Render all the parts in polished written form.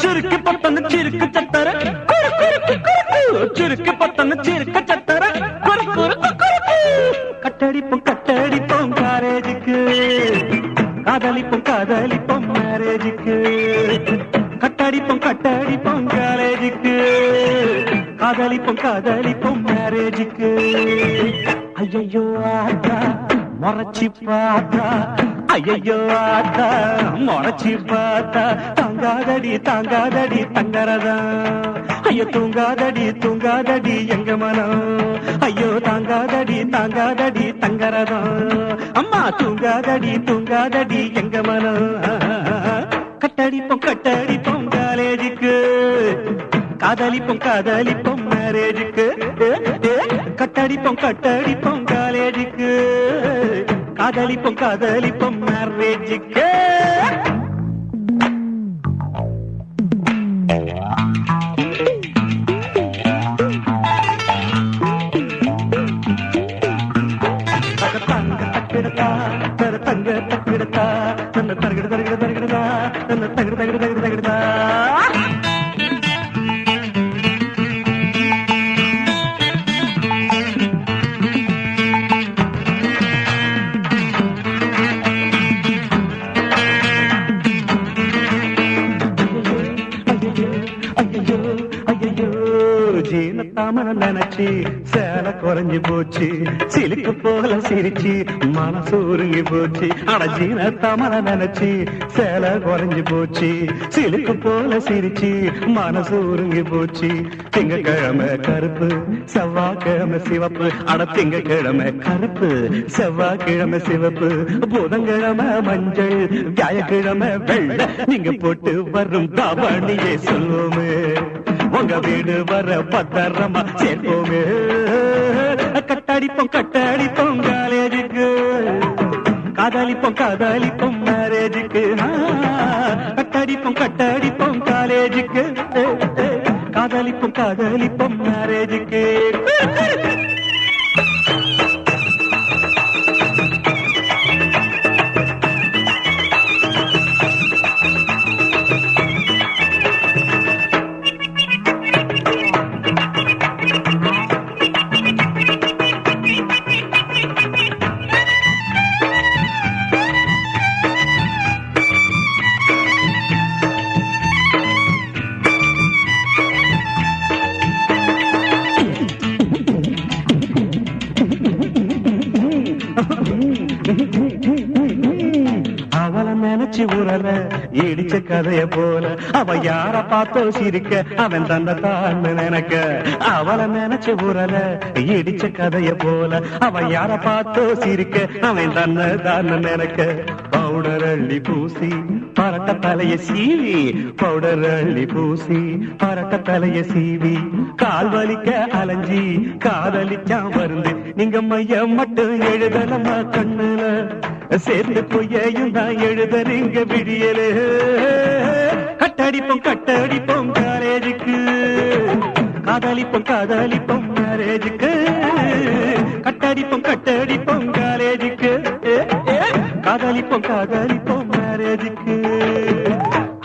சிறுக்கு பத்தன சிறுக்கு சத்தர சிறுக்கு பத்தன சிறுக்கு சத்தர கட்டடிப்போம் கட்டடிப்போம் காலேஜுக்கு காதலிப்போம் காதலிப்போம் மேரேஜுக்கு கட்டடிப்போம் கட்டடிப்போம் காலேஜுக்கு காதலிப்போம் காதலிப்போம் மேரேஜுக்கு ஐயோ ஆத்தா முறைச்சி பார்த்தா ஐயோ ஆத்தா முறைச்சி பார்த்தா தாங்காதடி தாங்காதடி தங்கரதா ஐயோ தூங்காதடி தூங்காதடி எங்க மனம் ஐயோ தாங்காதடி தாங்காதடி தங்கரதா அம்மா தூங்காதடி தூங்காதடி எங்க மனம் கட்டடிப்போம் கட்டடிப்போம் காலேஜுக்கு காதலிப்போம் காதலிப்போம் மேரேஜுக்கு கட்டடிப்போம் கட்டடிப்போம் காலேஜுக்கு காதலிப்போம் காதலிப்போம் மேரேஜுக்கு தங்க தக்கிடத்தா தன்னை தருகிட தருகிட தருகிடதா தன்னை தகுடு தகுடு தகுடு தகுடுதா ஜீனத்தாமன நினைச்சு சேலை குறைஞ்சு போச்சு சிலுக்கு போல சிரிச்சு மனசு உருங்கி போச்சு ஆனா ஜீனத்தாமன நினைச்சு சேலை குறைஞ்சு போச்சு சிலுக்கு போல சிரிச்சு மனசு உருங்கி போச்சு திங்கக்கிழமை கருப்பு செவ்வாய்க்கிழமை சிவப்பு அட திங்கக்கிழமை கருப்பு செவ்வாய்க்கிழமை சிவப்பு புதன்கிழமை மஞ்சள் வியாழக்கிழமை வெள்ளை நீங்க போட்டு வரும் தாவணியே சொல்லுவோமே உங்க வீடு வர பத்திரமா சேர்ப்போமே கட்டடிப்போம் கட்டடிப்போம் காலேஜுக்கு காதலிப்போம் காதலிப்போம் மேரேஜுக்கு கட்டடிப்போம் கட்டடிப்போம் காலேஜுக்கு காதலிப்போம் காதலிப்போம் மேரேஜுக்கு அவளை நினைச்சு உரல இடிச்ச கதைய போல அவ யார பார்த்தோ சிரிக்க அவன் தந்த தான்னு நினைக்க அவளை நினைச்சு உரல இடிச்ச கதைய போல அவ யார பார்த்தோ சிரிக்க அவன் தன்ன தான்னு நினைக்க பவுடர் அள்ளி பூசி பரட்ட தலைய சீவி பவுடர் அள்ளி பூசி பரட்ட தலைய சீவி கால் வலிக்க அலைஞ்சி காதலிச்சா வந்து நீங்க மையம் மட்டும் எழுதலமா கண்ணுல சேர்ந்து பொய்யையும் தான் எழுதறீங்க விடியல கட்டடிப்போம் கட்டடிப்போம் காலேஜுக்கு காதலிப்போம் காதலிப்போம் மேரேஜுக்கு கட்டடிப்போம் கட்டடிப்போம் காலேஜுக்கு காதலிப்போம் காதலிப்போம் மேரேஜுக்கு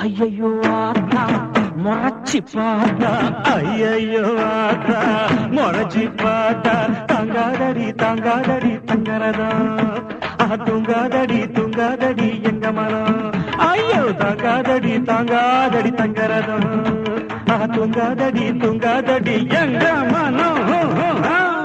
ஐயோ ஆத்தா முறைச்சி பார்த்தா ஐயோ ஆத்தா முறைச்சி பார்த்தா தாங்காதடி தாங்காதடி தங்கரதா தூங்காதடி தூங்காதடி எங்க மனம் ஐயோ தாங்காதடி தாங்காதடி தங்கரதா தூங்காதடி தூங்காதடி எங்க மனம்